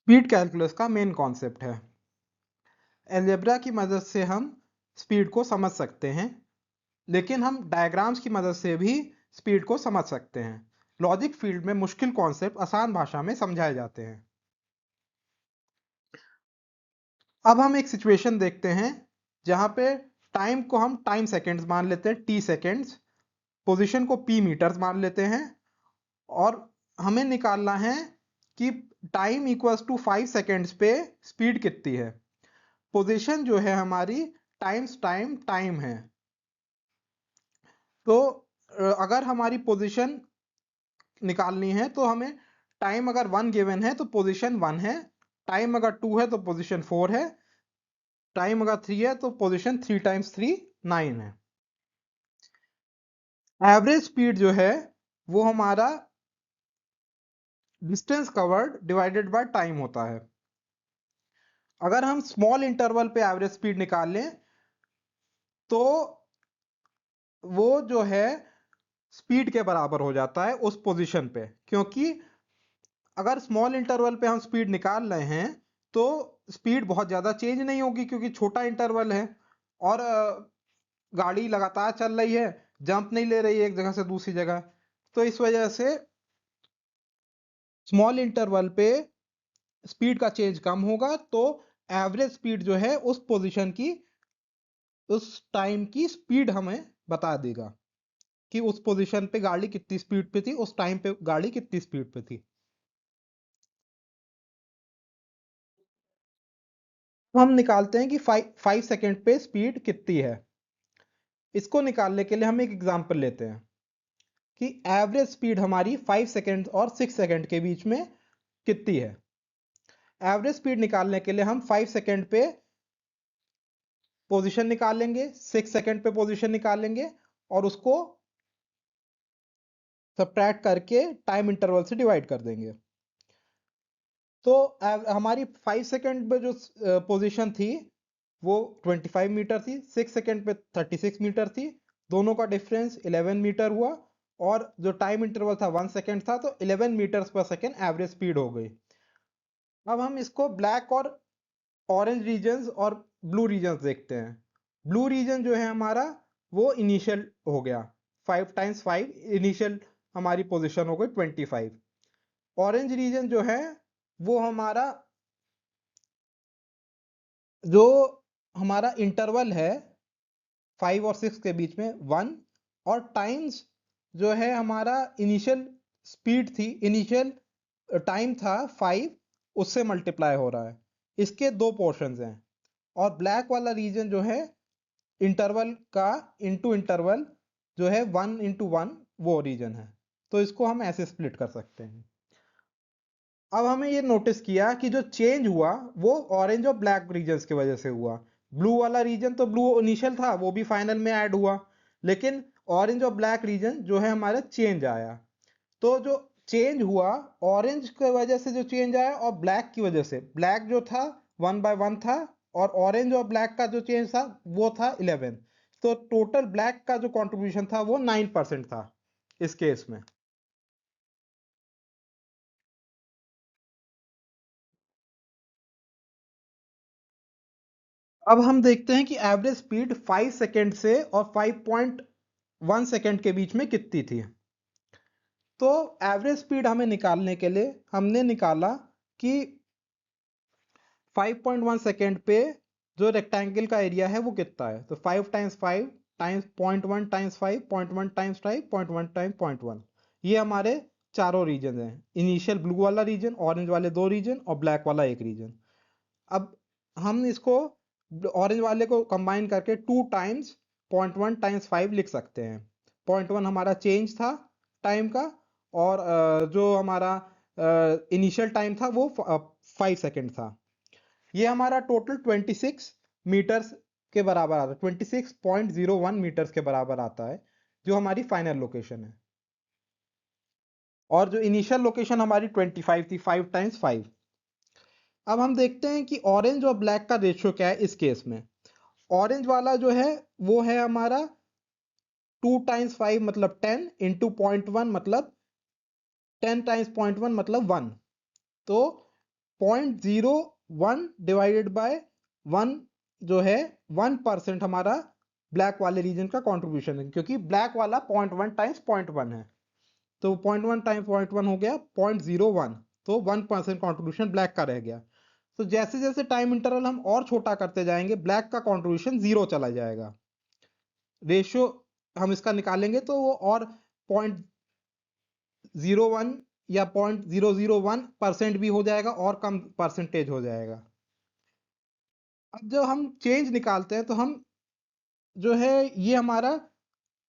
Speed calculus का main concept है। Algebra की मदद से हम स्पीड को समझ सकते हैं, लेकिन हम डायग्राम्स की मदद से भी स्पीड को समझ सकते हैं। लॉजिक फील्ड में मुश्किल कॉन्सेप्ट आसान भाषा में समझाए जाते हैं। अब हम एक सिचुएशन देखते हैं जहां पे टाइम को हम टाइम सेकेंड्स मान लेते हैं, टी सेकेंड्स, पोजीशन को पी मीटर्स मान लेते हैं, और हमें निकालना है कि टाइम इक्वल्स टू 5 सेकेंड्स पे स्पीड कितनी है। पोजीशन जो है हमारी टाइम्स टाइम टाइम है। तो अगर हमारी पोजीशन निकालनी है तो हमें टाइम अगर 1 गिवन है तो पोजीशन 1 है, टाइम अगर 2 है तो पोजीशन 4 है, टाइम अगर 3 है तो पोजीशन 3 टाइम्स 3 9 है। एवरेज स्पीड जो है वो हमारा distance covered divided by time होता है। अगर हम स्मॉल इंटरवल पे एवरेज स्पीड निकाल लें तो वो जो है स्पीड के बराबर हो जाता है उस पोजीशन पे, क्योंकि अगर स्मॉल इंटरवल पे हम स्पीड निकाल रहे हैं तो स्पीड बहुत ज्यादा चेंज नहीं होगी, क्योंकि छोटा इंटरवल है और गाड़ी लगातार चल रही है, जंप नहीं ले रही है एक जगह से दूसरी जगह। तो इस वजह से स्मॉल इंटरवल पे स्पीड का चेंज कम होगा, तो एवरेज स्पीड जो है उस पोजीशन की, उस टाइम की स्पीड हमें बता देगा कि उस पोजीशन पे गाड़ी कितनी स्पीड पे थी, उस टाइम पे गाड़ी कितनी स्पीड पे थी। तो हम निकालते हैं कि 5 सेकेंड पे स्पीड कितनी है। इसको निकालने के लिए हम एक एग्जांपल लेते हैं कि एवरेज स्पीड हमारी 5 सेकेंड और 6 सेकेंड के बीच में कितनी है। एवरेज स्पीड निकालने के लिए हम 5 सेकेंड पे पोजीशन निकालेंगे, 6 सेकेंड पे पोजीशन निकालेंगे और उसको सब्ट्रैक्ट करके टाइम इंटरवल से डिवाइड कर देंगे। तो हमारी 5 सेकेंड पे जो पोजीशन थी वो 25 मीटर थी, 6 सेकेंड पे 36 मीटर थी, दोनों का डिफरेंस 11 मीटर हुआ, और जो टाइम इंटरवल था 1 सेकेंड था, तो 11 मीटर्स पर सेकेंड एवरेज स्पीड हो गई। अब हम इसको ब्लैक और ऑरेंज रीजन्स और ब्लू रीजन्स देखते हैं। ब्लू रीजन जो है हमारा वो इनिशियल हो गया, 5 टाइम्स 5 इनिशियल हमारी पोजीशन हो गई 25। ऑरेंज रीजन जो है वो हमारा, जो हमारा इंटरवल है 5 और 6 के बीच में 1, और टाइम्स जो है हमारा इनिशियल स्पीड थी, इनिशियल टाइम था 5, उससे मल्टीप्लाई हो रहा है। इसके दो पोर्शंस हैं। और ब्लैक वाला रीजन जो है इंटरवल का इनटू इंटरवल जो है 1 इंटू 1 वो रीजन है। तो इसको हम ऐसे स्प्लिट कर सकते हैं। अब हमें ये नोटिस किया कि जो चेंज हुआ वो ऑरेंज और ब्लैक रीजन्स की वजह से हुआ। ब्लू वाला रीजन तो ब्लू इनिशियल था, वो भी फाइनल में ऐड हुआ, लेकिन ऑरेंज और ब्लैक रीजन जो है हमारा चेंज आया। तो जो चेंज हुआ ऑरेंज की वजह से, जो चेंज आया, और ब्लैक की वजह से, ब्लैक जो था 1/1 था, और ऑरेंज और ब्लैक का जो चेंज था वो था 11। तो टोटल ब्लैक का जो कंट्रीब्यूशन था वो 9% था इस केस में। अब हम देखते हैं कि एवरेज स्पीड 5 सेकेंड से और 5.1 सेकेंड के बीच में कितनी थी। तो एवरेज स्पीड हमें निकालने के लिए हमने निकाला कि 5.1 सेकेंड पे जो रेक्टेंगल का एरिया है वो कितना है। तो 5 times 5 times 0.1 times 5 0.1 times 5 0.1 times 0.1, ये हमारे चारों रीजन हैं। इनिशियल ब्लू वाला रीजन, ऑरेंज वाले दो रीजन और ब्लैक वाला एक रीजन। अब हम इसको ऑरेंज वाले को कंबाइन करके 2 टाइम्स 0.1 टाइम्स 5 लिख सकते हैं। 0.1 हमारा चेंज था टाइम का, और जो हमारा इनिशियल टाइम था वो 5 सेकेंड था। ये हमारा टोटल 26 मीटर्स के बराबर आता है, 26.01 मीटर्स के बराबर आता है, जो हमारी फाइनल लोकेशन है। और जो इनिशियल लोकेशन हमारी 25 थी, 5 टाइम्स 5। अब हम देखते हैं कि ऑरेंज और ब्लैक का रेशियो क्या है इस केस में। ऑरेंज वाला जो है वो है हमारा 2 टाइम्स 5 मतलब 10 इंटू 0.1 मतलब 10 टाइम्स 0.1 मतलब 1। तो 0.01 डिवाइडेड बाय 1 जो है 1% हमारा ब्लैक वाले रीजन का कंट्रीब्यूशन है, क्योंकि ब्लैक वाला 0.1 टाइम्स 0.1 है, तो 0.1 टाइम्स 0.1 हो गया 0.01, तो 1% कंट्रीब्यूशन ब्लैक का रह गया। तो जैसे जैसे टाइम इंटरवल हम और छोटा करते जाएंगे, ब्लैक का कंट्रीब्यूशन 0 चला जाएगा। रेशियो हम इसका निकालेंगे तो वो और 0.01 या 0.001% भी हो जाएगा और कम परसेंटेज हो जाएगा। अब जब हम चेंज निकालते हैं तो हम जो है ये हमारा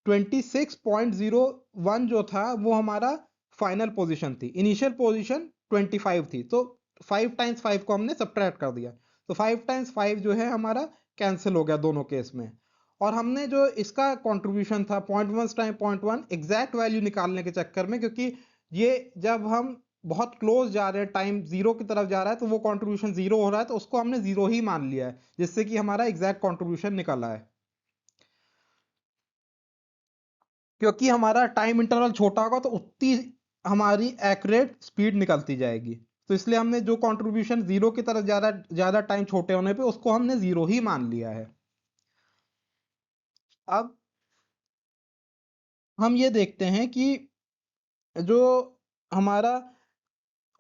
26.01 जो था वो हमारा फाइनल पोजीशन थी, इनिशियल पोजीशन 25 थी, तो 5 टाइम्स 5 को हमने सब्ट्रैक्ट कर दिया, तो 5 टाइम्स 5 जो है हमारा कैंसिल हो गया दोनों केस में। और हमने जो इसका कंट्रीब्यूशन था 0.1 टाइम 0.1 एग्जैक्ट वैल्यू निकालने के चक्कर में, क्योंकि ये जब हम बहुत क्लोज जा रहे हैं, टाइम जीरो की तरफ जा रहा है, तो वो कंट्रीब्यूशन जीरो हो रहा है, तो उसको हमने जीरो ही मान लिया है, जिससे कि हमारा एग्जैक्ट कंट्रीब्यूशन निकला है। क्योंकि हमारा टाइम इंटरवल छोटा होगा तो उतनी हमारी एक्यूरेट स्पीड निकलती जाएगी, तो इसलिए हमने जो कंट्रीब्यूशन जीरो की तरफ ज्यादा ज्यादा टाइम छोटे होने पे उसको हमने जीरो ही मान लिया है। अब हम ये देखते हैं कि जो हमारा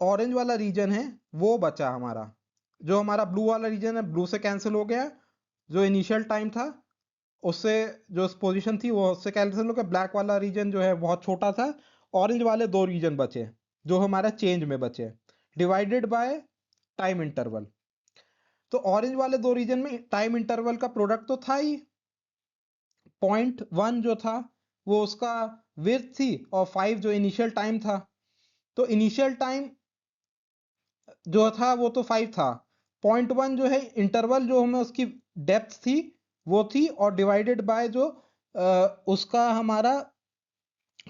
ऑरेंज वाला रीजन है वो बचा हमारा, जो हमारा ब्लू वाला रीजन है ब्लू से कैंसिल हो गया, जो इनिशियल टाइम था उससे, जो पोजीशन थी वो उससे कैंसिल हो गया, ब्लैक वाला रीजन जो है बहुत छोटा था, ऑरेंज वाले दो रीजन बचे जो हमारा चेंज में बचे, डिवाइडेड बाय टाइम इंटरवल। तो ऑरेंज वाले दो रीजन में टाइम इंटरवल का प्रोडक्ट तो था ही, 0.1 जो था वो उसका विड्थ थी और 5 जो इनिशियल टाइम था, तो इनिशियल टाइम जो था वो तो 5 था, 0.1 जो है इंटरवल जो हमें उसकी डेप्थ थी वो थी, और डिवाइडेड बाय जो उसका हमारा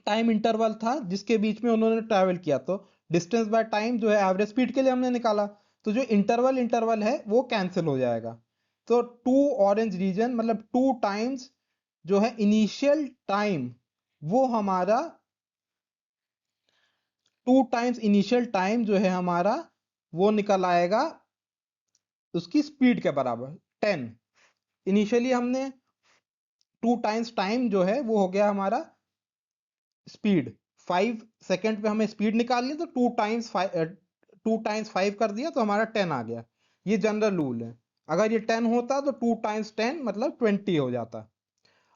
टाइम इंटरवल था जिसके बीच में उन्होंने ट्रैवल किया, तो डिस्टेंस बाय टाइम जो है एवरेज स्पीड के लिए हमने निकाला, तो जो इंटरवल इंटरवल है वो कैंसिल हो जाएगा। तो टू ऑरेंज रीजन मतलब 2 टाइम्स जो है इनिशियल टाइम, वो हमारा 2 टाइम्स इनिशियल टाइम जो है हमारा वो निकल आएगा उसकी स्पीड के बराबर 10। इनिशियली हमने 2 टाइम्स टाइम जो है वो हो गया हमारा स्पीड, 5 सेकंड पे हमें स्पीड निकालनी है, तो 2 टाइम्स 5 कर दिया तो हमारा 10 आ गया। ये जनरल रूल है, अगर ये 10 होता तो 2 टाइम्स 10 मतलब 20 हो जाता।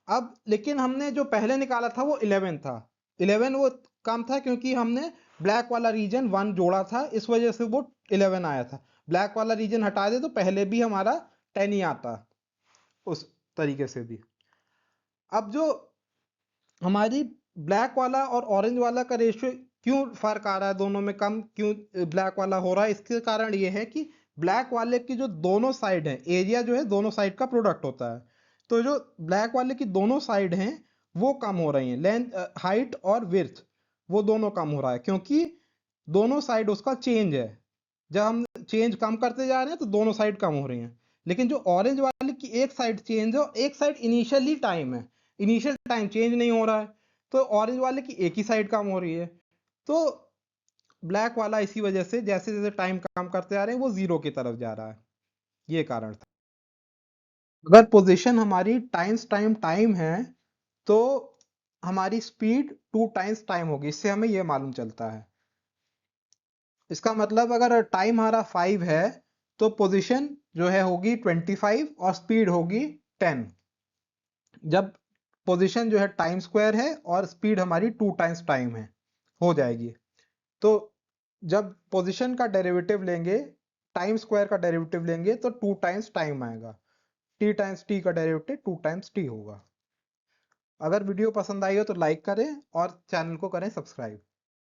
अब लेकिन हमने जो पहले निकाला था वो 11 था, 11 वो कम था क्योंकि हमने ब्लैक वाला रीजन 1 जोड़ा था, इस वजह से वो 11 आया था। ब्लैक वाला रीजन हटा दे तो पहले भी हमारा 10 ही आता उस तरीके से भी। अब जो हमारी ब्लैक वाला और ऑरेंज वाला का रेशियो क्यों फर्क आ रहा है, दोनों में कम क्यों ब्लैक वाला हो रहा है, इसके कारण ये है कि ब्लैक वाले की जो दोनों साइड है, एरिया जो है दोनों साइड का प्रोडक्ट होता है, तो जो ब्लैक वाले की दोनों साइड हैं वो कम हो रही हैं, लेंथ हाइट और विड्थ वो दोनों कम हो रहा है, क्योंकि दोनों साइड उसका चेंज है, जब हम चेंज कम करते जा रहे हैं तो दोनों साइड कम हो रही हैं। लेकिन जो ऑरेंज वाले की एक साइड चेंज है और एक साइड इनिशियली टाइम है, इनिशियल टाइम चेंज नहीं हो रहा है, तो ऑरेंज वाले की एक ही साइड कम हो रही है, तो ब्लैक वाला इसी वजह से जैसे जैसे टाइम कम करते जा रहे हैं वो जीरो की तरफ जा रहा है, ये कारण था। अगर पोजीशन हमारी टाइम्स टाइम टाइम है तो हमारी स्पीड 2 टाइम्स टाइम होगी, इससे हमें ये मालूम चलता है। इसका मतलब अगर टाइम हमारा 5 है तो पोजीशन जो है होगी 25 और स्पीड होगी 10। जब पोजीशन जो है टाइम स्क्वायर है और स्पीड हमारी 2 टाइम्स टाइम है हो जाएगी, तो जब पोजीशन का डेरिवेटिव लेंगे, टाइम स्क्वायर का डेरिवेटिव लेंगे तो 2 टाइम्स टाइम आएगा, t टाइम्स t का डेरिवेटिव 2 टाइम्स t होगा। अगर वीडियो पसंद आई हो तो लाइक करें और चैनल को करें सब्सक्राइब।